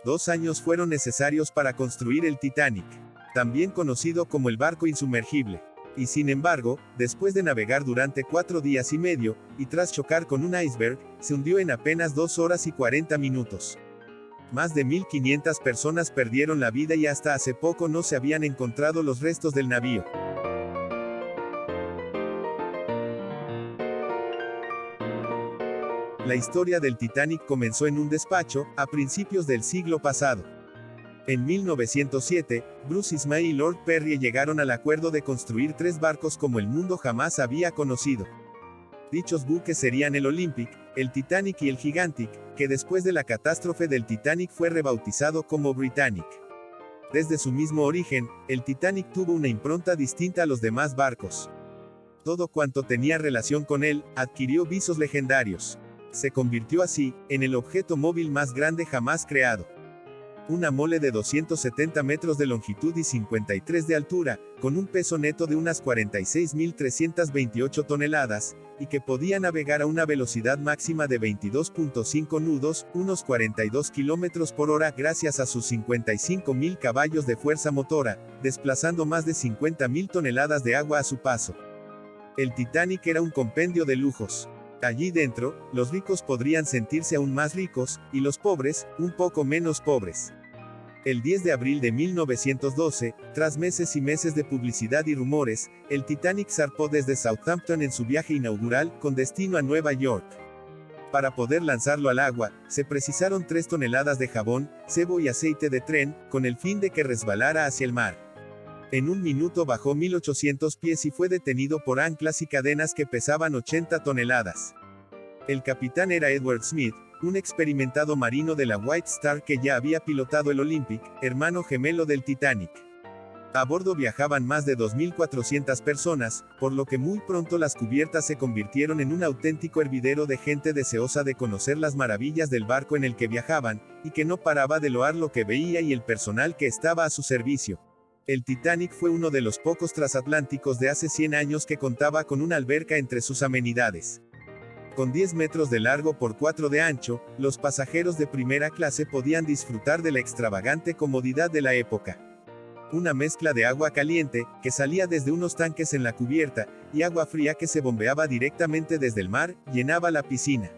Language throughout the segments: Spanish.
2 años fueron necesarios para construir el Titanic, también conocido como el barco insumergible. Y sin embargo, después de navegar durante 4 días y medio, y tras chocar con un iceberg, se hundió en apenas 2 horas y 40 minutos. Más de 1.500 personas perdieron la vida y hasta hace poco no se habían encontrado los restos del navío. La historia del Titanic comenzó en un despacho, a principios del siglo pasado. En 1907, Bruce Ismay y Lord Perry llegaron al acuerdo de construir 3 barcos como el mundo jamás había conocido. Dichos buques serían el Olympic, el Titanic y el Gigantic, que después de la catástrofe del Titanic fue rebautizado como Britannic. Desde su mismo origen, el Titanic tuvo una impronta distinta a los demás barcos. Todo cuanto tenía relación con él, adquirió visos legendarios. Se convirtió así, en el objeto móvil más grande jamás creado. Una mole de 270 metros de longitud y 53 de altura, con un peso neto de unas 46.328 toneladas, y que podía navegar a una velocidad máxima de 22.5 nudos, unos 42 km por hora gracias a sus 55.000 caballos de fuerza motora, desplazando más de 50.000 toneladas de agua a su paso. El Titanic era un compendio de lujos. Allí dentro, los ricos podrían sentirse aún más ricos, y los pobres, un poco menos pobres. El 10 de abril de 1912, tras meses y meses de publicidad y rumores, el Titanic zarpó desde Southampton en su viaje inaugural, con destino a Nueva York. Para poder lanzarlo al agua, se precisaron 3 toneladas de jabón, cebo y aceite de tren, con el fin de que resbalara hacia el mar. En un minuto bajó 1.800 pies y fue detenido por anclas y cadenas que pesaban 80 toneladas. El capitán era Edward Smith, un experimentado marino de la White Star que ya había pilotado el Olympic, hermano gemelo del Titanic. A bordo viajaban más de 2.400 personas, por lo que muy pronto las cubiertas se convirtieron en un auténtico hervidero de gente deseosa de conocer las maravillas del barco en el que viajaban, y que no paraba de loar lo que veía y el personal que estaba a su servicio. El Titanic fue uno de los pocos transatlánticos de hace 100 años que contaba con una alberca entre sus amenidades. Con 10 metros de largo por 4 de ancho, los pasajeros de primera clase podían disfrutar de la extravagante comodidad de la época. Una mezcla de agua caliente, que salía desde unos tanques en la cubierta, y agua fría que se bombeaba directamente desde el mar, llenaba la piscina.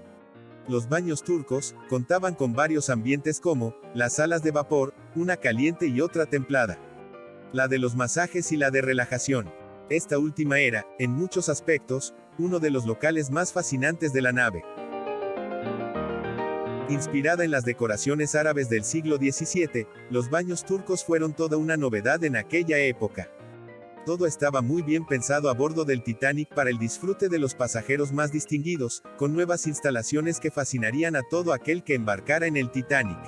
Los baños turcos contaban con varios ambientes como las salas de vapor, una caliente y otra templada. La de los masajes y la de relajación. Esta última era, en muchos aspectos, uno de los locales más fascinantes de la nave. Inspirada en las decoraciones árabes del siglo XVII, los baños turcos fueron toda una novedad en aquella época. Todo estaba muy bien pensado a bordo del Titanic para el disfrute de los pasajeros más distinguidos, con nuevas instalaciones que fascinarían a todo aquel que embarcara en el Titanic.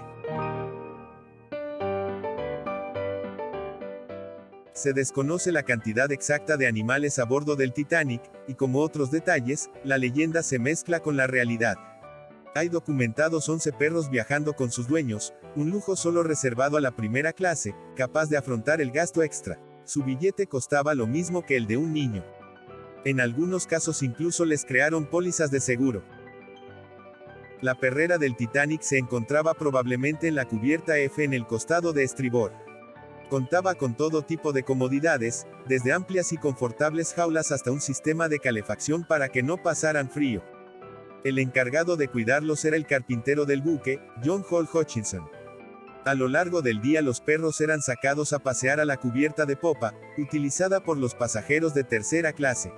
Se desconoce la cantidad exacta de animales a bordo del Titanic, y como otros detalles, la leyenda se mezcla con la realidad. Hay documentados 11 perros viajando con sus dueños, un lujo solo reservado a la primera clase, capaz de afrontar el gasto extra. Su billete costaba lo mismo que el de un niño. En algunos casos incluso les crearon pólizas de seguro. La perrera del Titanic se encontraba probablemente en la cubierta F en el costado de estribor. Contaba con todo tipo de comodidades, desde amplias y confortables jaulas hasta un sistema de calefacción para que no pasaran frío. El encargado de cuidarlos era el carpintero del buque, John Hall Hutchinson. A lo largo del día los perros eran sacados a pasear a la cubierta de popa, utilizada por los pasajeros de tercera clase.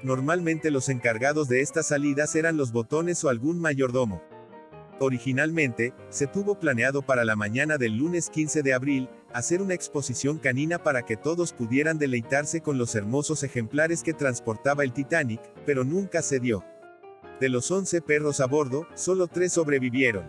Normalmente los encargados de estas salidas eran los botones o algún mayordomo. Originalmente, se tuvo planeado para la mañana del lunes 15 de abril, hacer una exposición canina para que todos pudieran deleitarse con los hermosos ejemplares que transportaba el Titanic, pero nunca se dio. De los 11 perros a bordo, solo 3 sobrevivieron.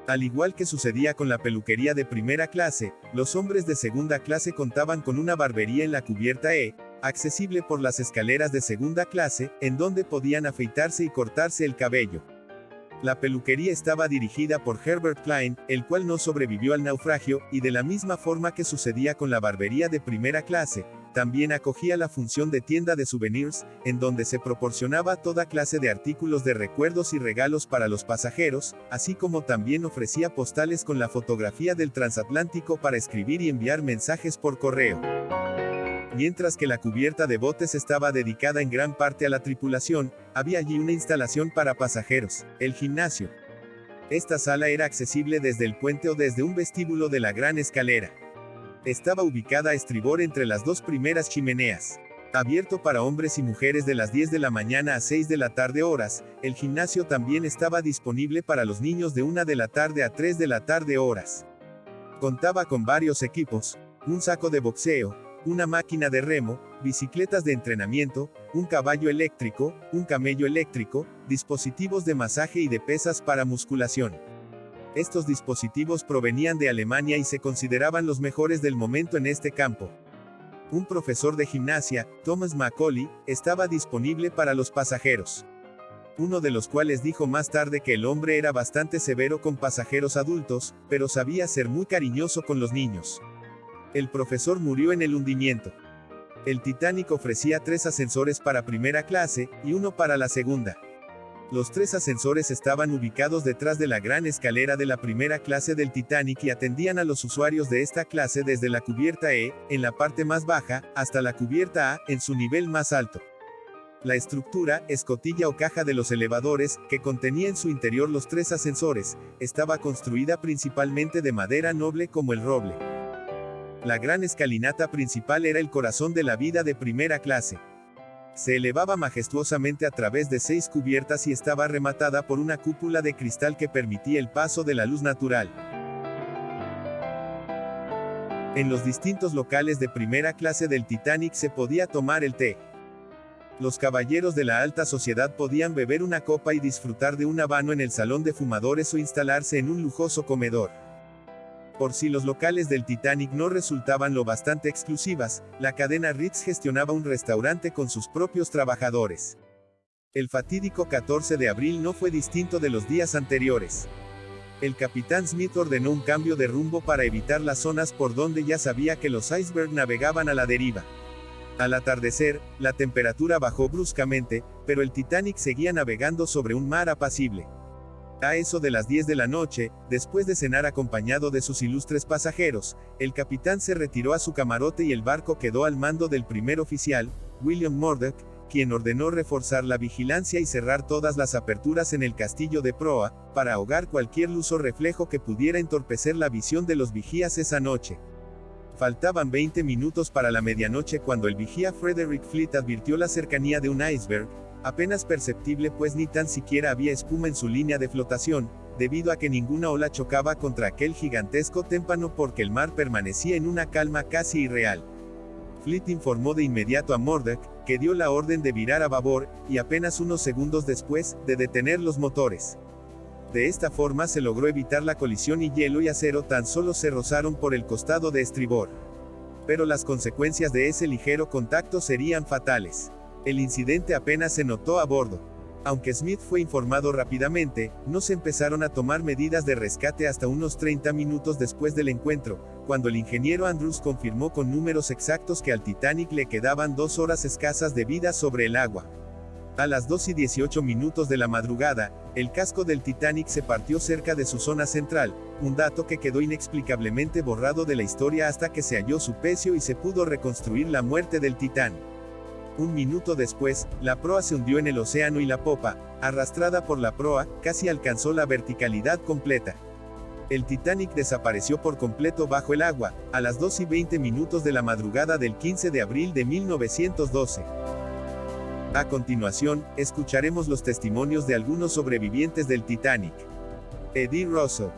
Al igual que sucedía con la peluquería de primera clase, los hombres de segunda clase contaban con una barbería en la cubierta E, accesible por las escaleras de segunda clase, en donde podían afeitarse y cortarse el cabello. La peluquería estaba dirigida por Herbert Klein, el cual no sobrevivió al naufragio, y de la misma forma que sucedía con la barbería de primera clase, También acogía la función de tienda de souvenirs, en donde se proporcionaba toda clase de artículos de recuerdos y regalos para los pasajeros, así como también ofrecía postales con la fotografía del transatlántico para escribir y enviar mensajes por correo. Mientras que la cubierta de botes estaba dedicada en gran parte a la tripulación, había allí una instalación para pasajeros, el gimnasio. Esta sala era accesible desde el puente o desde un vestíbulo de la gran escalera. Estaba ubicada a estribor entre las dos primeras chimeneas. Abierto para hombres y mujeres de las 10 de la mañana a 6 de la tarde horas, el gimnasio también estaba disponible para los niños de 1 de la tarde a 3 de la tarde horas. Contaba con varios equipos, un saco de boxeo, una máquina de remo, bicicletas de entrenamiento, un caballo eléctrico, un camello eléctrico, dispositivos de masaje y de pesas para musculación. Estos dispositivos provenían de Alemania y se consideraban los mejores del momento en este campo. Un profesor de gimnasia, Thomas Macaulay, estaba disponible para los pasajeros. Uno de los cuales dijo más tarde que el hombre era bastante severo con pasajeros adultos, pero sabía ser muy cariñoso con los niños. El profesor murió en el hundimiento. El Titanic ofrecía 3 ascensores para primera clase, y uno para la segunda. Los 3 ascensores estaban ubicados detrás de la gran escalera de la primera clase del Titanic y atendían a los usuarios de esta clase desde la cubierta E, en la parte más baja, hasta la cubierta A, en su nivel más alto. La estructura, escotilla o caja de los elevadores, que contenía en su interior los 3 ascensores, estaba construida principalmente de madera noble como el roble. La gran escalinata principal era el corazón de la vida de primera clase. Se elevaba majestuosamente a través de 6 cubiertas y estaba rematada por una cúpula de cristal que permitía el paso de la luz natural. En los distintos locales de primera clase del Titanic se podía tomar el té. Los caballeros de la alta sociedad podían beber una copa y disfrutar de un habano en el salón de fumadores o instalarse en un lujoso comedor. Por si los locales del Titanic no resultaban lo bastante exclusivas, la cadena Ritz gestionaba un restaurante con sus propios trabajadores. El fatídico 14 de abril no fue distinto de los días anteriores. El capitán Smith ordenó un cambio de rumbo para evitar las zonas por donde ya sabía que los icebergs navegaban a la deriva. Al atardecer, la temperatura bajó bruscamente, pero el Titanic seguía navegando sobre un mar apacible. A eso de las 10 de la noche, después de cenar acompañado de sus ilustres pasajeros, el capitán se retiró a su camarote y el barco quedó al mando del primer oficial, William Murdoch, quien ordenó reforzar la vigilancia y cerrar todas las aperturas en el castillo de proa, para ahogar cualquier luz o reflejo que pudiera entorpecer la visión de los vigías esa noche. Faltaban 20 minutos para la medianoche cuando el vigía Frederick Fleet advirtió la cercanía de un iceberg, apenas perceptible pues ni tan siquiera había espuma en su línea de flotación, debido a que ninguna ola chocaba contra aquel gigantesco témpano porque el mar permanecía en una calma casi irreal. Fleet informó de inmediato a Murdoch, que dio la orden de virar a babor, y apenas unos segundos después, de detener los motores. De esta forma se logró evitar la colisión y hielo y acero tan solo se rozaron por el costado de estribor. Pero las consecuencias de ese ligero contacto serían fatales. El incidente apenas se notó a bordo. Aunque Smith fue informado rápidamente, no se empezaron a tomar medidas de rescate hasta unos 30 minutos después del encuentro, cuando el ingeniero Andrews confirmó con números exactos que al Titanic le quedaban 2 horas escasas de vida sobre el agua. A las 2:18 de la madrugada, el casco del Titanic se partió cerca de su zona central, un dato que quedó inexplicablemente borrado de la historia hasta que se halló su pecio y se pudo reconstruir la muerte del Titán. Un minuto después, la proa se hundió en el océano y la popa, arrastrada por la proa, casi alcanzó la verticalidad completa. El Titanic desapareció por completo bajo el agua, a las 2:20 de la madrugada del 15 de abril de 1912. A continuación, escucharemos los testimonios de algunos sobrevivientes del Titanic. Eddie Russell.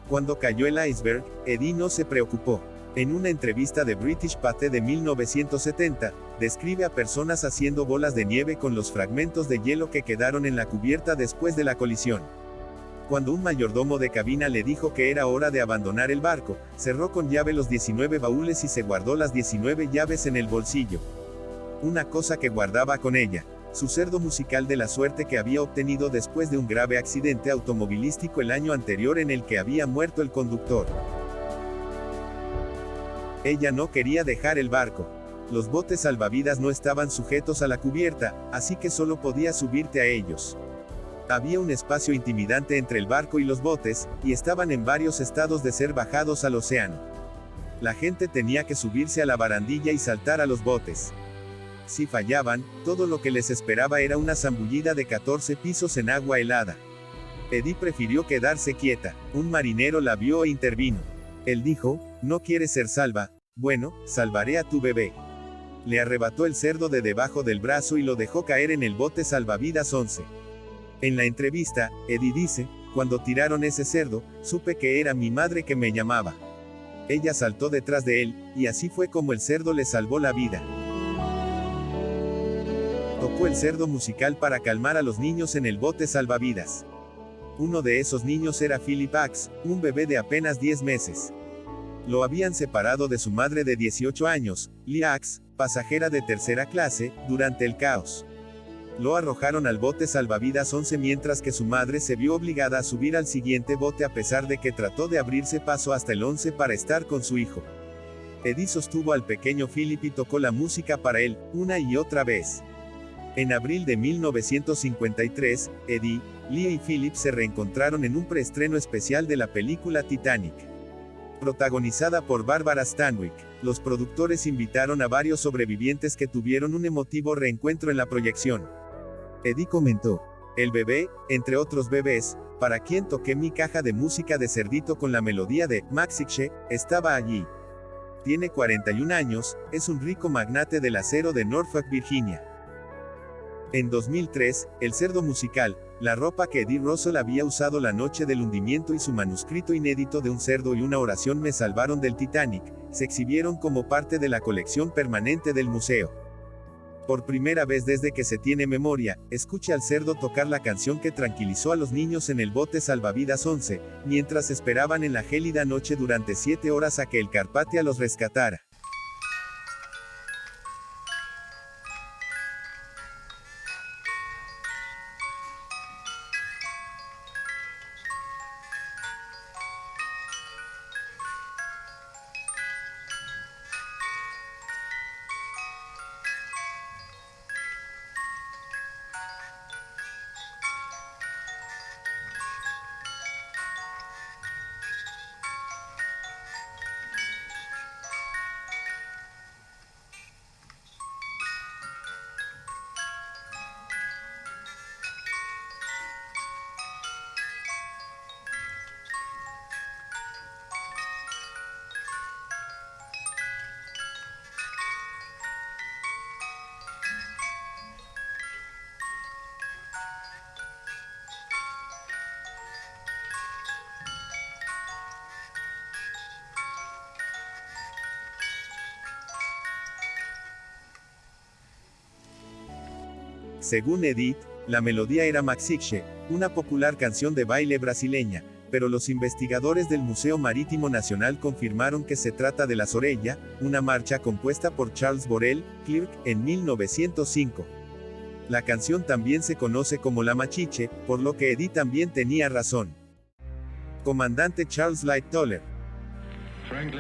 Cuando cayó el iceberg, Eddie no se preocupó. En una entrevista de British Pate de 1970, describe a personas haciendo bolas de nieve con los fragmentos de hielo que quedaron en la cubierta después de la colisión. Cuando un mayordomo de cabina le dijo que era hora de abandonar el barco, cerró con llave los 19 baúles y se guardó las 19 llaves en el bolsillo. Una cosa que guardaba con ella, su cerdo musical de la suerte que había obtenido después de un grave accidente automovilístico el año anterior en el que había muerto el conductor. Ella no quería dejar el barco. Los botes salvavidas no estaban sujetos a la cubierta, así que solo podía subirte a ellos. Había un espacio intimidante entre el barco y los botes, y estaban en varios estados de ser bajados al océano. La gente tenía que subirse a la barandilla y saltar a los botes. Si fallaban, todo lo que les esperaba era una zambullida de 14 pisos en agua helada. Eddie prefirió quedarse quieta. Un marinero la vio e intervino. Él dijo, ¿no quieres ser salva? Bueno, salvaré a tu bebé. Le arrebató el cerdo de debajo del brazo y lo dejó caer en el bote salvavidas 11. En la entrevista, Eddie dice, cuando tiraron ese cerdo, supe que era mi madre que me llamaba. Ella saltó detrás de él, y así fue como el cerdo le salvó la vida. Tocó el cerdo musical para calmar a los niños en el bote salvavidas. Uno de esos niños era Philip Axe, un bebé de apenas 10 meses. Lo habían separado de su madre de 18 años, Lee Axe, pasajera de tercera clase, durante el caos. Lo arrojaron al bote salvavidas 11 mientras que su madre se vio obligada a subir al siguiente bote a pesar de que trató de abrirse paso hasta el 11 para estar con su hijo. Eddie sostuvo al pequeño Philip y tocó la música para él, una y otra vez. En abril de 1953, Eddie, Lee y Philip se reencontraron en un preestreno especial de la película Titanic. Protagonizada por Barbara Stanwyck, los productores invitaron a varios sobrevivientes que tuvieron un emotivo reencuentro en la proyección. Eddie comentó, el bebé, entre otros bebés, para quien toqué mi caja de música de cerdito con la melodía de Maxixhe, estaba allí. Tiene 41 años, es un rico magnate del acero de Norfolk, Virginia. En 2003, el cerdo musical, la ropa que Eddie Russell había usado la noche del hundimiento y su manuscrito inédito de un cerdo y una oración me salvaron del Titanic, se exhibieron como parte de la colección permanente del museo. Por primera vez desde que se tiene memoria, escuche al cerdo tocar la canción que tranquilizó a los niños en el bote salvavidas 11, mientras esperaban en la gélida noche durante 7 horas a que el Carpathia los rescatara. Según Edith, la melodía era Maxixhe, una popular canción de baile brasileña, pero los investigadores del Museo Marítimo Nacional confirmaron que se trata de la Sorella, una marcha compuesta por Charles Borel, Clerk, en 1905. La canción también se conoce como la Machiche, por lo que Edith también tenía razón. Comandante Charles Lightoller.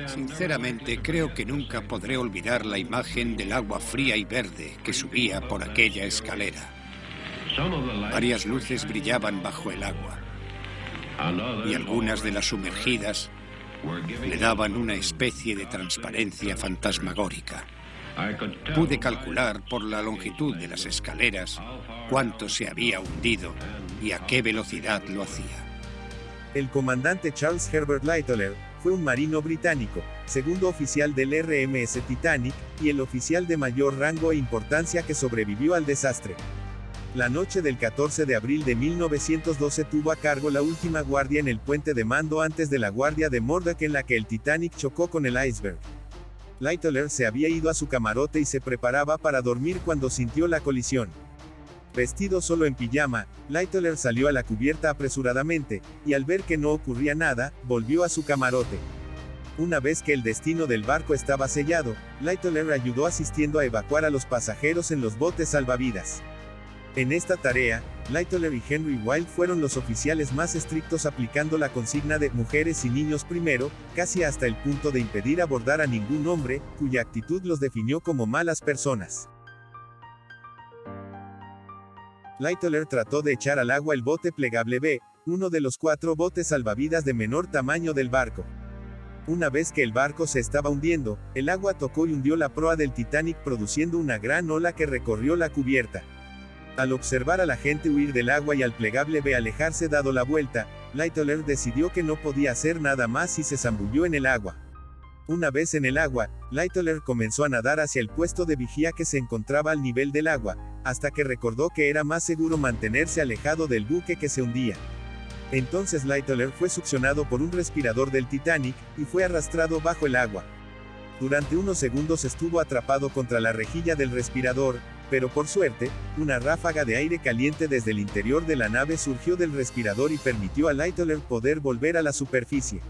Sinceramente, creo que nunca podré olvidar la imagen del agua fría y verde que subía por aquella escalera. Varias luces brillaban bajo el agua, y algunas de las sumergidas le daban una especie de transparencia fantasmagórica. Pude calcular por la longitud de las escaleras cuánto se había hundido y a qué velocidad lo hacía. El comandante Charles Herbert Lightoller fue un marino británico, segundo oficial del RMS Titanic, y el oficial de mayor rango e importancia que sobrevivió al desastre. La noche del 14 de abril de 1912 tuvo a cargo la última guardia en el puente de mando antes de la guardia de Murdoch en la que el Titanic chocó con el iceberg. Lightoller se había ido a su camarote y se preparaba para dormir cuando sintió la colisión. Vestido solo en pijama, Lightoller salió a la cubierta apresuradamente, y al ver que no ocurría nada, volvió a su camarote. Una vez que el destino del barco estaba sellado, Lightoller ayudó asistiendo a evacuar a los pasajeros en los botes salvavidas. En esta tarea, Lightoller y Henry Wilde fueron los oficiales más estrictos aplicando la consigna de mujeres y niños primero, casi hasta el punto de impedir abordar a ningún hombre, cuya actitud los definió como malas personas. Lightoller trató de echar al agua el bote plegable B, uno de los 4 botes salvavidas de menor tamaño del barco. Una vez que el barco se estaba hundiendo, el agua tocó y hundió la proa del Titanic produciendo una gran ola que recorrió la cubierta. Al observar a la gente huir del agua y al plegable B alejarse dado la vuelta, Lightoller decidió que no podía hacer nada más y se zambulló en el agua. Una vez en el agua, Lightoller comenzó a nadar hacia el puesto de vigía que se encontraba al nivel del agua, hasta que recordó que era más seguro mantenerse alejado del buque que se hundía. Entonces Lightoller fue succionado por un respirador del Titanic, y fue arrastrado bajo el agua. Durante unos segundos estuvo atrapado contra la rejilla del respirador, pero por suerte, una ráfaga de aire caliente desde el interior de la nave surgió del respirador y permitió a Lightoller poder volver a la superficie.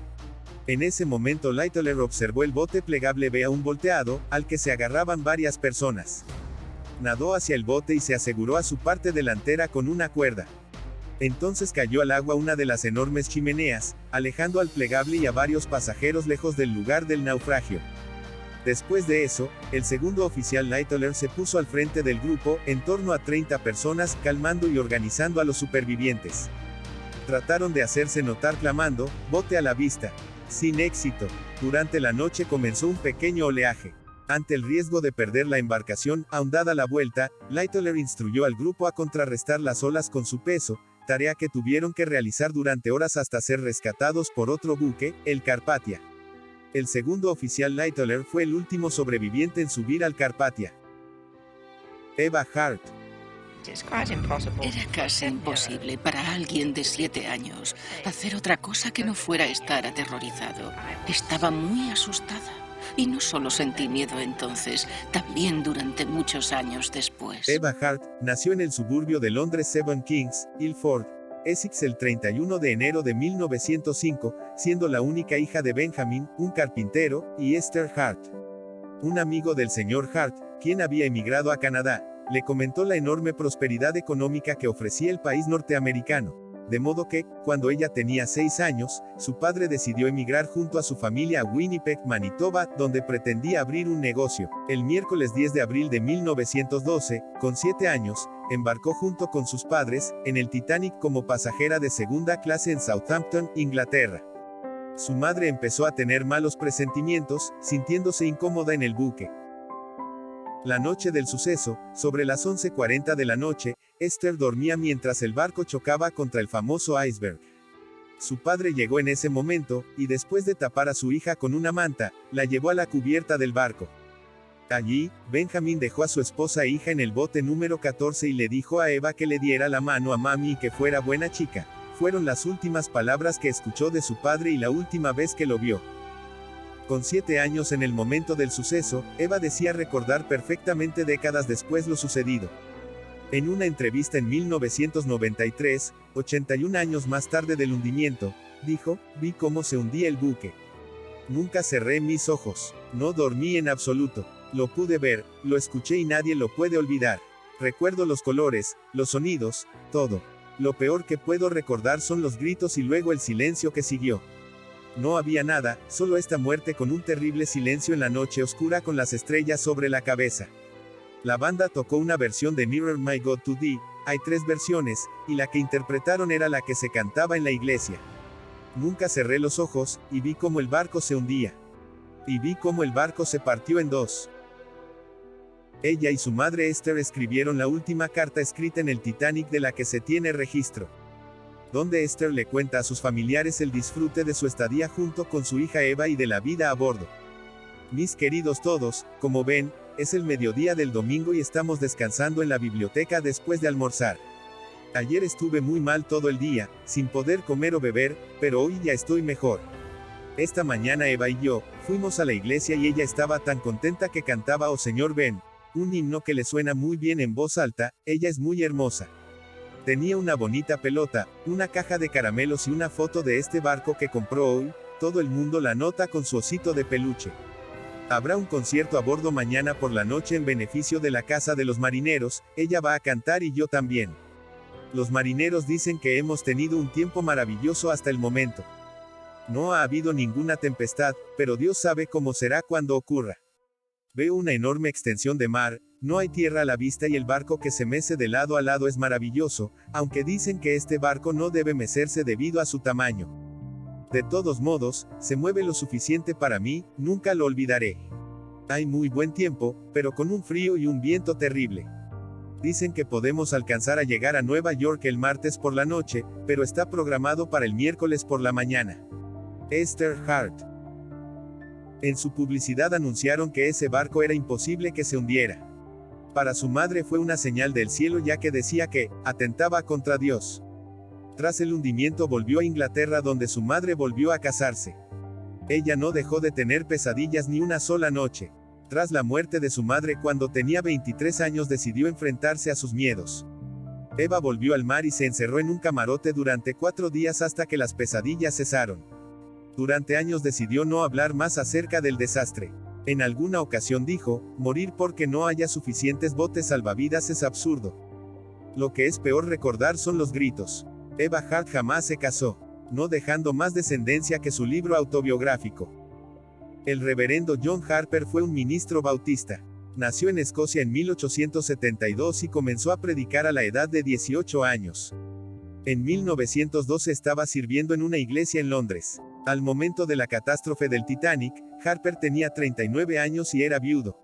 En ese momento Lightoller observó el bote plegable B aún volteado, al que se agarraban varias personas. Nadó hacia el bote y se aseguró a su parte delantera con una cuerda. Entonces cayó al agua una de las enormes chimeneas, alejando al plegable y a varios pasajeros lejos del lugar del naufragio. Después de eso, el segundo oficial Lightoller se puso al frente del grupo, en torno a 30 personas, calmando y organizando a los supervivientes. Trataron de hacerse notar clamando, "bote a la vista". Sin éxito. Durante la noche comenzó un pequeño oleaje. Ante el riesgo de perder la embarcación, aun dada la vuelta, Lightoller instruyó al grupo a contrarrestar las olas con su peso, tarea que tuvieron que realizar durante horas hasta ser rescatados por otro buque, el Carpathia. El segundo oficial Lightoller fue el último sobreviviente en subir al Carpathia. Eva Hart. Era casi imposible para alguien de 7 años hacer otra cosa que no fuera estar aterrorizado. Estaba muy asustada. Y no solo sentí miedo entonces, también durante muchos años después. Eva Hart nació en el suburbio de Londres Seven Kings, Ilford, Essex el 31 de enero de 1905, siendo la única hija de Benjamin, un carpintero, y Esther Hart. Un amigo del señor Hart, quien había emigrado a Canadá, le comentó la enorme prosperidad económica que ofrecía el país norteamericano. De modo que, cuando ella tenía 6 años, su padre decidió emigrar junto a su familia a Winnipeg, Manitoba, donde pretendía abrir un negocio. El miércoles 10 de abril de 1912, con 7 años, embarcó junto con sus padres, en el Titanic como pasajera de segunda clase en Southampton, Inglaterra. Su madre empezó a tener malos presentimientos, sintiéndose incómoda en el buque. La noche del suceso, sobre las 11:40 de la noche, Esther dormía mientras el barco chocaba contra el famoso iceberg. Su padre llegó en ese momento, y después de tapar a su hija con una manta, la llevó a la cubierta del barco. Allí, Benjamin dejó a su esposa e hija en el bote número 14 y le dijo a Eva que le diera la mano a mami y que fuera buena chica. Fueron las últimas palabras que escuchó de su padre y la última vez que lo vio. Con 7 años en el momento del suceso, Eva decía recordar perfectamente décadas después lo sucedido. En una entrevista en 1993, 81 años más tarde del hundimiento, dijo, "Vi cómo se hundía el buque. Nunca cerré mis ojos, no dormí en absoluto. Lo pude ver, lo escuché y nadie lo puede olvidar. Recuerdo los colores, los sonidos, todo. Lo peor que puedo recordar son los gritos y luego el silencio que siguió. No había nada, solo esta muerte con un terrible silencio en la noche oscura con las estrellas sobre la cabeza". La banda tocó una versión de Nearer My God to Thee, hay 3 versiones, y la que interpretaron era la que se cantaba en la iglesia. Nunca cerré los ojos, y vi cómo el barco se hundía. Y vi cómo el barco se partió en 2. Ella y su madre Esther escribieron la última carta escrita en el Titanic de la que se tiene registro, donde Esther le cuenta a sus familiares el disfrute de su estadía junto con su hija Eva y de la vida a bordo. Mis queridos todos, como ven, es el mediodía del domingo y estamos descansando en la biblioteca después de almorzar. Ayer estuve muy mal todo el día, sin poder comer o beber, pero hoy ya estoy mejor. Esta mañana Eva y yo, fuimos a la iglesia y ella estaba tan contenta que cantaba "Oh Señor ven", un himno que le suena muy bien en voz alta, ella es muy hermosa. Tenía una bonita pelota, una caja de caramelos y una foto de este barco que compró hoy, todo el mundo la nota con su osito de peluche. Habrá un concierto a bordo mañana por la noche en beneficio de la Casa de los Marineros, ella va a cantar y yo también. Los marineros dicen que hemos tenido un tiempo maravilloso hasta el momento. No ha habido ninguna tempestad, pero Dios sabe cómo será cuando ocurra. Veo una enorme extensión de mar, no hay tierra a la vista y el barco que se mece de lado a lado es maravilloso, aunque dicen que este barco no debe mecerse debido a su tamaño. De todos modos, se mueve lo suficiente para mí, nunca lo olvidaré. Hay muy buen tiempo, pero con un frío y un viento terrible. Dicen que podemos alcanzar a llegar a Nueva York el martes por la noche, pero está programado para el miércoles por la mañana. Esther Hart. En su publicidad anunciaron que ese barco era imposible que se hundiera. Para su madre fue una señal del cielo ya que decía que atentaba contra Dios. Tras el hundimiento volvió a Inglaterra donde su madre volvió a casarse. Ella no dejó de tener pesadillas ni una sola noche. Tras la muerte de su madre cuando tenía 23 años decidió enfrentarse a sus miedos. Eva volvió al mar y se encerró en un camarote durante 4 días hasta que las pesadillas cesaron. Durante años decidió no hablar más acerca del desastre. En alguna ocasión dijo, morir porque no haya suficientes botes salvavidas es absurdo. Lo que es peor recordar son los gritos. Eva Hart jamás se casó, no dejando más descendencia que su libro autobiográfico. El reverendo John Harper fue un ministro bautista. Nació en Escocia en 1872 y comenzó a predicar a la edad de 18 años. En 1912 estaba sirviendo en una iglesia en Londres. Al momento de la catástrofe del Titanic, Harper tenía 39 años y era viudo.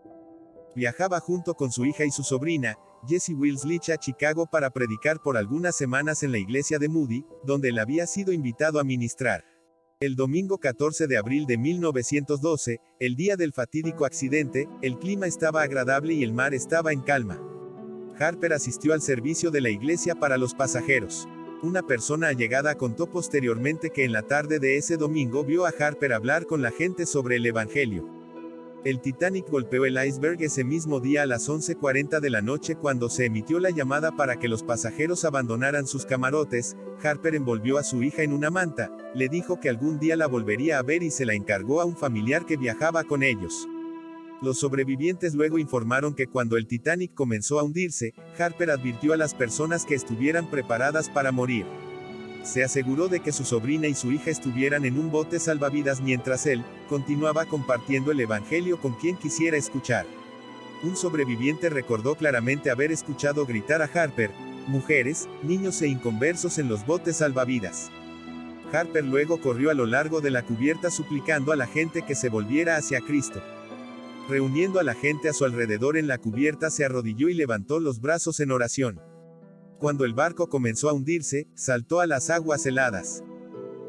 Viajaba junto con su hija y su sobrina, Jessie Wills Leach, a Chicago para predicar por algunas semanas en la iglesia de Moody, donde él había sido invitado a ministrar. El domingo 14 de abril de 1912, el día del fatídico accidente, el clima estaba agradable y el mar estaba en calma. Harper asistió al servicio de la iglesia para los pasajeros. Una persona allegada contó posteriormente que en la tarde de ese domingo vio a Harper hablar con la gente sobre el Evangelio. El Titanic golpeó el iceberg ese mismo día a las 11:40 de la noche cuando se emitió la llamada para que los pasajeros abandonaran sus camarotes. Harper envolvió a su hija en una manta, le dijo que algún día la volvería a ver y se la encargó a un familiar que viajaba con ellos. Los sobrevivientes luego informaron que cuando el Titanic comenzó a hundirse, Harper advirtió a las personas que estuvieran preparadas para morir. Se aseguró de que su sobrina y su hija estuvieran en un bote salvavidas mientras él continuaba compartiendo el Evangelio con quien quisiera escuchar. Un sobreviviente recordó claramente haber escuchado gritar a Harper, mujeres, niños e inconversos en los botes salvavidas. Harper luego corrió a lo largo de la cubierta suplicando a la gente que se volviera hacia Cristo. Reuniendo a la gente a su alrededor en la cubierta se arrodilló y levantó los brazos en oración. Cuando el barco comenzó a hundirse, saltó a las aguas heladas.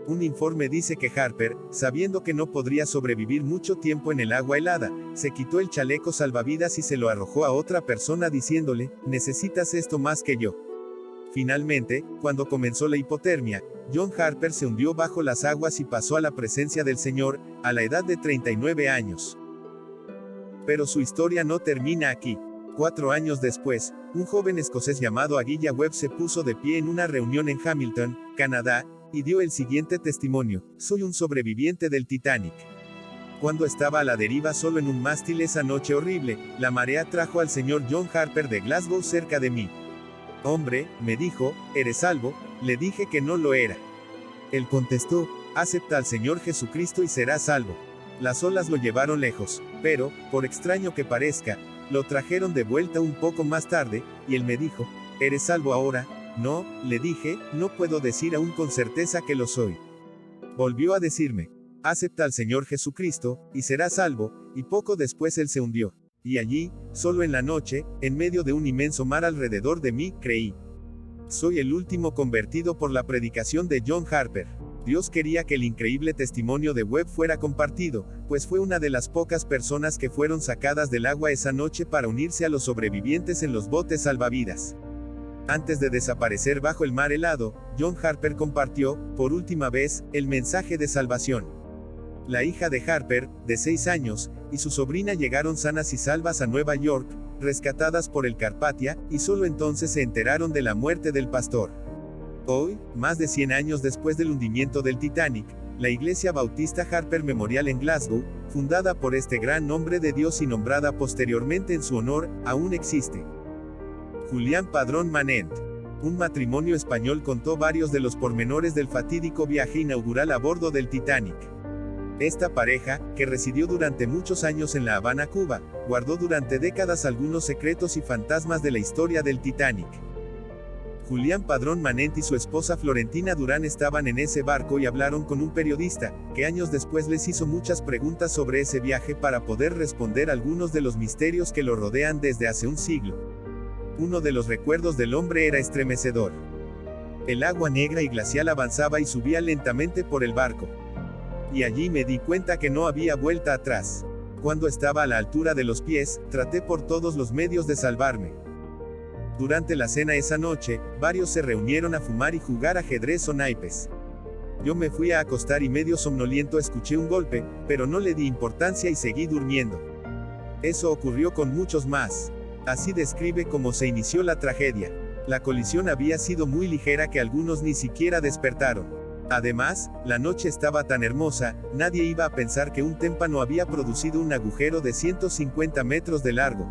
Un informe dice que Harper, sabiendo que no podría sobrevivir mucho tiempo en el agua helada, se quitó el chaleco salvavidas y se lo arrojó a otra persona diciéndole, necesitas esto más que yo. Finalmente, cuando comenzó la hipotermia, John Harper se hundió bajo las aguas y pasó a la presencia del Señor, a la edad de 39 años. Pero su historia no termina aquí. 4 años después, un joven escocés llamado Aguilla Webb se puso de pie en una reunión en Hamilton, Canadá, y dio el siguiente testimonio: soy un sobreviviente del Titanic. Cuando estaba a la deriva solo en un mástil esa noche horrible, la marea trajo al señor John Harper de Glasgow cerca de mí. Hombre, me dijo, ¿eres salvo? Le dije que no lo era. Él contestó, acepta al Señor Jesucristo y serás salvo. Las olas lo llevaron lejos, pero, por extraño que parezca, lo trajeron de vuelta un poco más tarde, y él me dijo, ¿eres salvo ahora? No, le dije, no puedo decir aún con certeza que lo soy. Volvió a decirme, acepta al Señor Jesucristo, y serás salvo, y poco después él se hundió. Y allí, solo en la noche, en medio de un inmenso mar alrededor de mí, creí. Soy el último convertido por la predicación de John Harper. Dios quería que el increíble testimonio de Webb fuera compartido, pues fue una de las pocas personas que fueron sacadas del agua esa noche para unirse a los sobrevivientes en los botes salvavidas. Antes de desaparecer bajo el mar helado, John Harper compartió, por última vez, el mensaje de salvación. La hija de Harper, de 6 años, y su sobrina llegaron sanas y salvas a Nueva York, rescatadas por el Carpathia, y solo entonces se enteraron de la muerte del pastor. Hoy, más de 100 años después del hundimiento del Titanic, la Iglesia Bautista Harper Memorial en Glasgow, fundada por este gran hombre de Dios y nombrada posteriormente en su honor, aún existe. Julián Padrón Manent. Un matrimonio español contó varios de los pormenores del fatídico viaje inaugural a bordo del Titanic. Esta pareja, que residió durante muchos años en La Habana, Cuba, guardó durante décadas algunos secretos y fantasmas de la historia del Titanic. Julián Padrón Manent y su esposa Florentina Durán estaban en ese barco y hablaron con un periodista, que años después les hizo muchas preguntas sobre ese viaje para poder responder algunos de los misterios que lo rodean desde hace un siglo. Uno de los recuerdos del hombre era estremecedor. El agua negra y glacial avanzaba y subía lentamente por el barco. Y allí me di cuenta que no había vuelta atrás. Cuando estaba a la altura de los pies, traté por todos los medios de salvarme. Durante la cena esa noche, varios se reunieron a fumar y jugar ajedrez o naipes. Yo me fui a acostar y medio somnoliento escuché un golpe, pero no le di importancia y seguí durmiendo. Eso ocurrió con muchos más. Así describe cómo se inició la tragedia. La colisión había sido muy ligera que algunos ni siquiera despertaron. Además, la noche estaba tan hermosa, nadie iba a pensar que un témpano había producido un agujero de 150 metros de largo.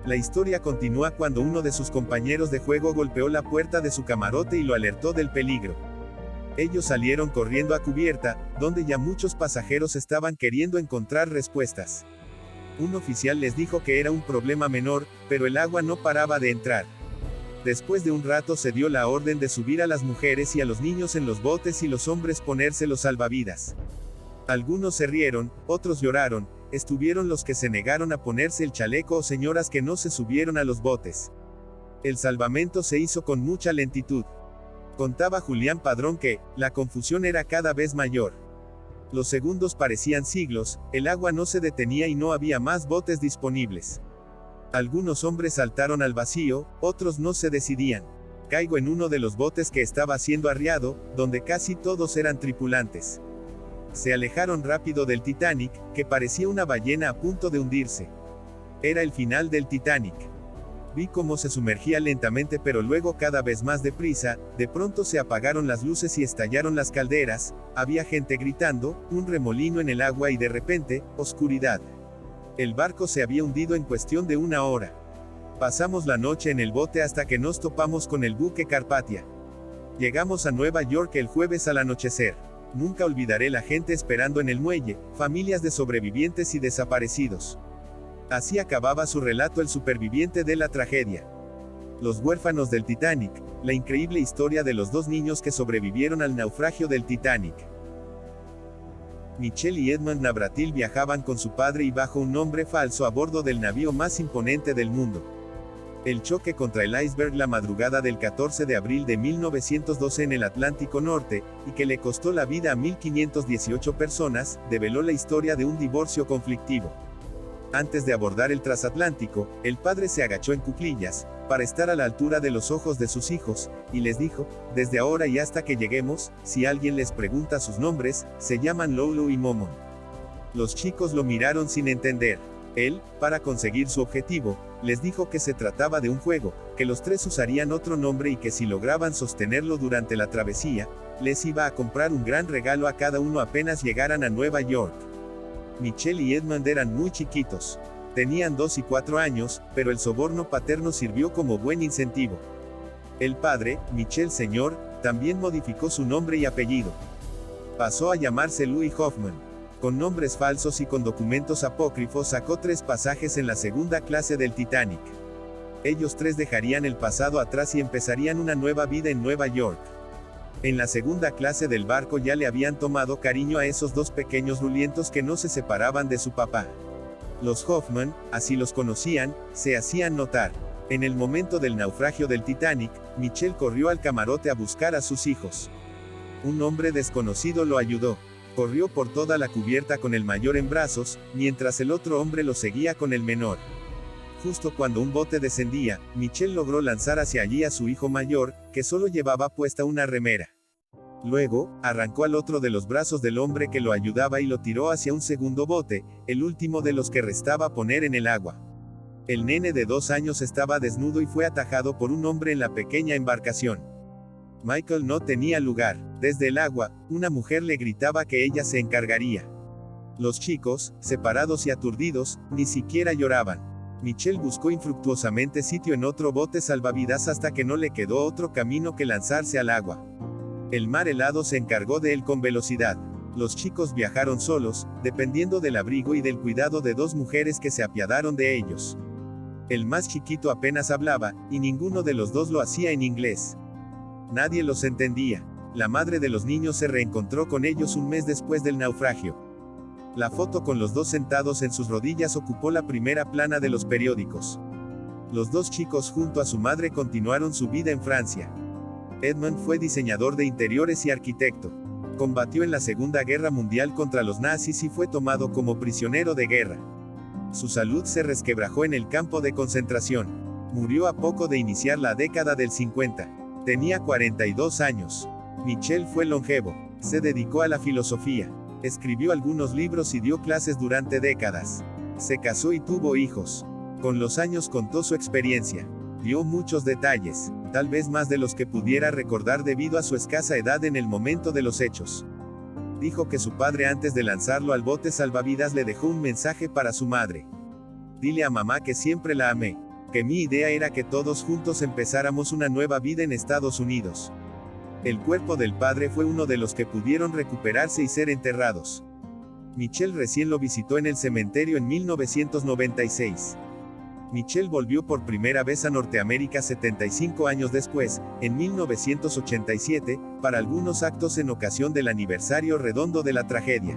La historia continúa cuando uno de sus compañeros de juego golpeó la puerta de su camarote y lo alertó del peligro. Ellos salieron corriendo a cubierta, donde ya muchos pasajeros estaban queriendo encontrar respuestas. Un oficial les dijo que era un problema menor, pero el agua no paraba de entrar. Después de un rato se dio la orden de subir a las mujeres y a los niños en los botes y los hombres ponerse los salvavidas. Algunos se rieron, otros lloraron, estuvieron los que se negaron a ponerse el chaleco o señoras que no se subieron a los botes. El salvamento se hizo con mucha lentitud. Contaba Julián Padrón que, la confusión era cada vez mayor. Los segundos parecían siglos, el agua no se detenía y no había más botes disponibles. Algunos hombres saltaron al vacío, otros no se decidían. Caigo en uno de los botes que estaba siendo arriado, donde casi todos eran tripulantes. Se alejaron rápido del Titanic, que parecía una ballena a punto de hundirse. Era el final del Titanic. Vi cómo se sumergía lentamente pero luego cada vez más deprisa, de pronto se apagaron las luces y estallaron las calderas, había gente gritando, un remolino en el agua y de repente, oscuridad. El barco se había hundido en cuestión de una hora. Pasamos la noche en el bote hasta que nos topamos con el buque Carpathia. Llegamos a Nueva York el jueves al anochecer. Nunca olvidaré la gente esperando en el muelle, familias de sobrevivientes y desaparecidos. Así acababa su relato el superviviente de la tragedia. Los huérfanos del Titanic, la increíble historia de los dos niños que sobrevivieron al naufragio del Titanic. Michelle y Edmund Navratil viajaban con su padre y bajo un nombre falso a bordo del navío más imponente del mundo. El choque contra el iceberg la madrugada del 14 de abril de 1912 en el Atlántico Norte, y que le costó la vida a 1.518 personas, develó la historia de un divorcio conflictivo. Antes de abordar el transatlántico, el padre se agachó en cuclillas, para estar a la altura de los ojos de sus hijos, y les dijo, desde ahora y hasta que lleguemos, si alguien les pregunta sus nombres, se llaman Lolo y Momon. Los chicos lo miraron sin entender. Él, para conseguir su objetivo, les dijo que se trataba de un juego, que los tres usarían otro nombre y que si lograban sostenerlo durante la travesía, les iba a comprar un gran regalo a cada uno apenas llegaran a Nueva York. Michelle y Edmund eran muy chiquitos. Tenían 2 y 4 años, pero el soborno paterno sirvió como buen incentivo. El padre, Michelle Sr., también modificó su nombre y apellido. Pasó a llamarse Louis Hoffman. Con nombres falsos y con documentos apócrifos sacó 3 pasajes en la segunda clase del Titanic. Ellos 3 dejarían el pasado atrás y empezarían una nueva vida en Nueva York. En la segunda clase del barco ya le habían tomado cariño a esos 2 pequeños rulientos que no se separaban de su papá. Los Hoffman, así los conocían, se hacían notar. En el momento del naufragio del Titanic, Michelle corrió al camarote a buscar a sus hijos. Un hombre desconocido lo ayudó. Corrió por toda la cubierta con el mayor en brazos, mientras el otro hombre lo seguía con el menor. Justo cuando un bote descendía, Michelle logró lanzar hacia allí a su hijo mayor, que solo llevaba puesta una remera. Luego, arrancó al otro de los brazos del hombre que lo ayudaba y lo tiró hacia un segundo bote, el último de los que restaba poner en el agua. El nene de 2 años estaba desnudo y fue atajado por un hombre en la pequeña embarcación. Michael no tenía lugar. Desde el agua, una mujer le gritaba que ella se encargaría. Los chicos, separados y aturdidos, ni siquiera lloraban. Michel buscó infructuosamente sitio en otro bote salvavidas hasta que no le quedó otro camino que lanzarse al agua. El mar helado se encargó de él con velocidad. Los chicos viajaron solos, dependiendo del abrigo y del cuidado de dos mujeres que se apiadaron de ellos. El más chiquito apenas hablaba, y ninguno de los dos lo hacía en inglés. Nadie los entendía. La madre de los niños se reencontró con ellos un mes después del naufragio. La foto con los dos sentados en sus rodillas ocupó la primera plana de los periódicos. Los dos chicos junto a su madre continuaron su vida en Francia. Edmond fue diseñador de interiores y arquitecto. Combatió en la Segunda Guerra Mundial contra los nazis y fue tomado como prisionero de guerra. Su salud se resquebrajó en el campo de concentración. Murió a poco de iniciar la década del 50. Tenía 42 años. Michel fue longevo. Se dedicó a la filosofía. Escribió algunos libros y dio clases durante décadas. Se casó y tuvo hijos. Con los años contó su experiencia. Dio muchos detalles, tal vez más de los que pudiera recordar debido a su escasa edad en el momento de los hechos. Dijo que su padre antes de lanzarlo al bote salvavidas le dejó un mensaje para su madre. Dile a mamá que siempre la amé, que mi idea era que todos juntos empezáramos una nueva vida en Estados Unidos. El cuerpo del padre fue uno de los que pudieron recuperarse y ser enterrados. Michel recién lo visitó en el cementerio en 1996. Michel volvió por primera vez a Norteamérica 75 años después, en 1987, para algunos actos en ocasión del aniversario redondo de la tragedia.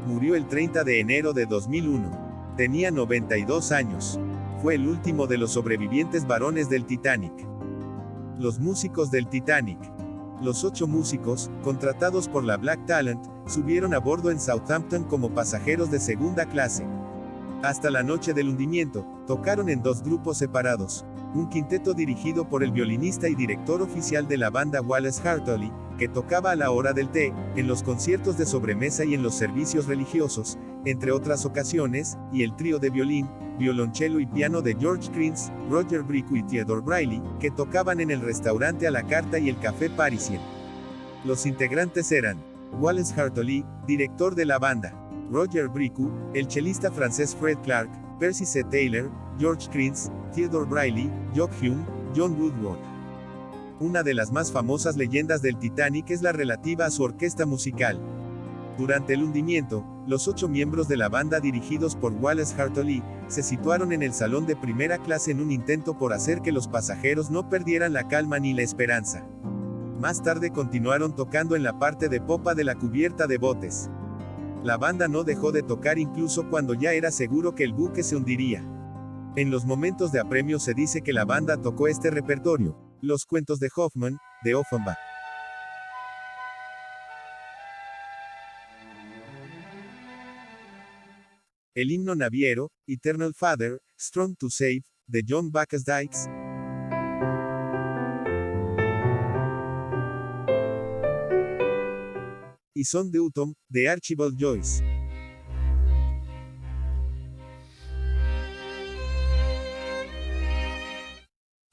Murió el 30 de enero de 2001. Tenía 92 años. Fue el último de los sobrevivientes varones del Titanic. Los músicos del Titanic. Los 8 músicos, contratados por la Black Talent, subieron a bordo en Southampton como pasajeros de segunda clase. Hasta la noche del hundimiento, tocaron en 2 grupos separados. Un quinteto dirigido por el violinista y director oficial de la banda Wallace Hartley, que tocaba a la hora del té, en los conciertos de sobremesa y en los servicios religiosos, entre otras ocasiones, y el trío de violín, violonchelo y piano de George Prince, Roger Bricu y Theodore Braille, que tocaban en el restaurante a la carta y el café Parisien. Los integrantes eran Wallace Hartley, director de la banda; Roger Bricu, el chelista francés Fred Clark, Percy C. Taylor, George Prince, Theodore Braille, Jock Hume, John Woodward. Una de las más famosas leyendas del Titanic es la relativa a su orquesta musical. Durante el hundimiento, los 8 miembros de la banda dirigidos por Wallace Hartley, se situaron en el salón de primera clase en un intento por hacer que los pasajeros no perdieran la calma ni la esperanza. Más tarde continuaron tocando en la parte de popa de la cubierta de botes. La banda no dejó de tocar incluso cuando ya era seguro que el buque se hundiría. En los momentos de apremio se dice que la banda tocó este repertorio: Los cuentos de Hoffmann, de Offenbach. El himno naviero, Eternal Father, Strong to Save, de John Bacchus Dykes. Y Son de Autumn, de Archibald Joyce.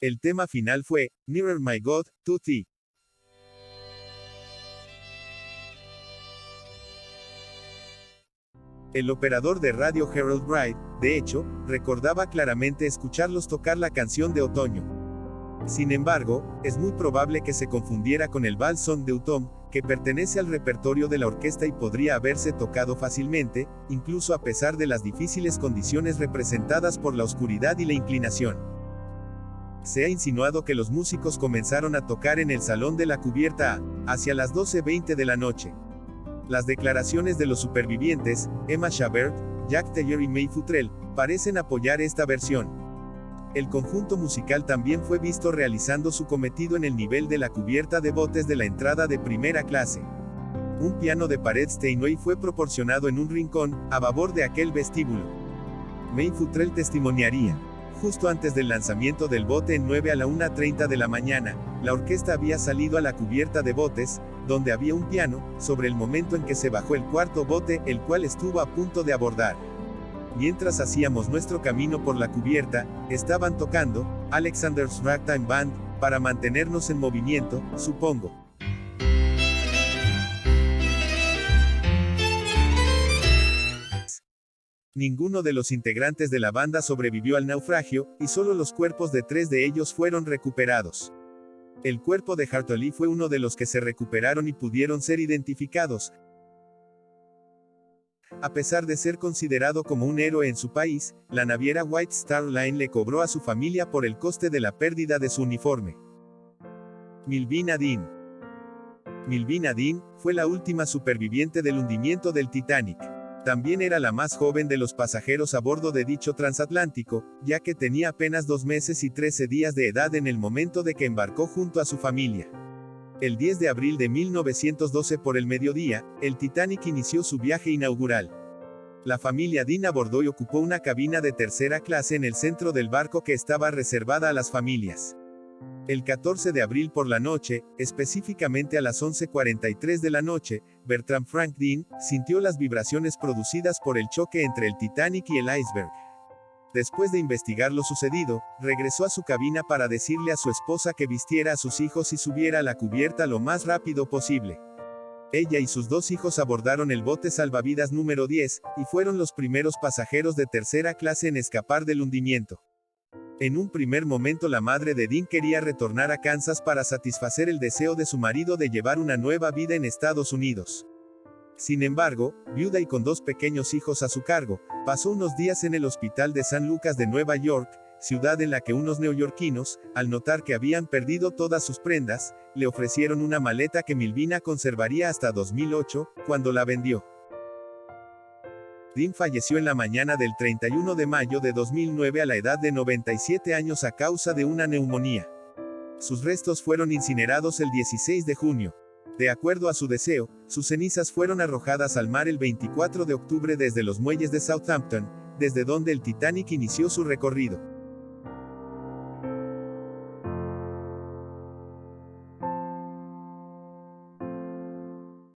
El tema final fue Nearer My God, to Thee. El operador de radio Harold Wright, de hecho, recordaba claramente escucharlos tocar la canción de otoño. Sin embargo, es muy probable que se confundiera con el Vals Son de Autumn, que pertenece al repertorio de la orquesta y podría haberse tocado fácilmente, incluso a pesar de las difíciles condiciones representadas por la oscuridad y la inclinación. Se ha insinuado que los músicos comenzaron a tocar en el salón de la cubierta hacia las 12:20 de la noche. Las declaraciones de los supervivientes, Emma Chabert, Jack Taylor y May Futrell, parecen apoyar esta versión. El conjunto musical también fue visto realizando su cometido en el nivel de la cubierta de botes de la entrada de primera clase. Un piano de pared Steinway fue proporcionado en un rincón, a babor de aquel vestíbulo. May Futrell testimoniaría: justo antes del lanzamiento del bote en 9 a la 1:30 de la mañana, la orquesta había salido a la cubierta de botes, donde había un piano, sobre el momento en que se bajó el cuarto bote, el cual estuvo a punto de abordar. Mientras hacíamos nuestro camino por la cubierta, estaban tocando Alexander's Ragtime Band, para mantenernos en movimiento, supongo. Ninguno de los integrantes de la banda sobrevivió al naufragio, y solo los cuerpos de 3 de ellos fueron recuperados. El cuerpo de Hartley fue uno de los que se recuperaron y pudieron ser identificados. A pesar de ser considerado como un héroe en su país, la naviera White Star Line le cobró a su familia por el coste de la pérdida de su uniforme. Melvina Dean. Melvina Dean fue la última superviviente del hundimiento del Titanic. También era la más joven de los pasajeros a bordo de dicho transatlántico, ya que tenía apenas 2 meses y 13 días de edad en el momento de que embarcó junto a su familia. El 10 de abril de 1912 por el mediodía, el Titanic inició su viaje inaugural. La familia Dean abordó y ocupó una cabina de tercera clase en el centro del barco que estaba reservada a las familias. El 14 de abril por la noche, específicamente a las 11:43 de la noche, Bertram Frank Dean sintió las vibraciones producidas por el choque entre el Titanic y el iceberg. Después de investigar lo sucedido, regresó a su cabina para decirle a su esposa que vistiera a sus hijos y subiera a la cubierta lo más rápido posible. Ella y sus 2 hijos abordaron el bote salvavidas número 10, y fueron los primeros pasajeros de tercera clase en escapar del hundimiento. En un primer momento la madre de Dean quería retornar a Kansas para satisfacer el deseo de su marido de llevar una nueva vida en Estados Unidos. Sin embargo, viuda y con 2 pequeños hijos a su cargo, pasó unos días en el hospital de San Lucas de Nueva York, ciudad en la que unos neoyorquinos, al notar que habían perdido todas sus prendas, le ofrecieron una maleta que Melvina conservaría hasta 2008, cuando la vendió. Dean falleció en la mañana del 31 de mayo de 2009 a la edad de 97 años a causa de una neumonía. Sus restos fueron incinerados el 16 de junio. De acuerdo a su deseo, sus cenizas fueron arrojadas al mar el 24 de octubre desde los muelles de Southampton, desde donde el Titanic inició su recorrido.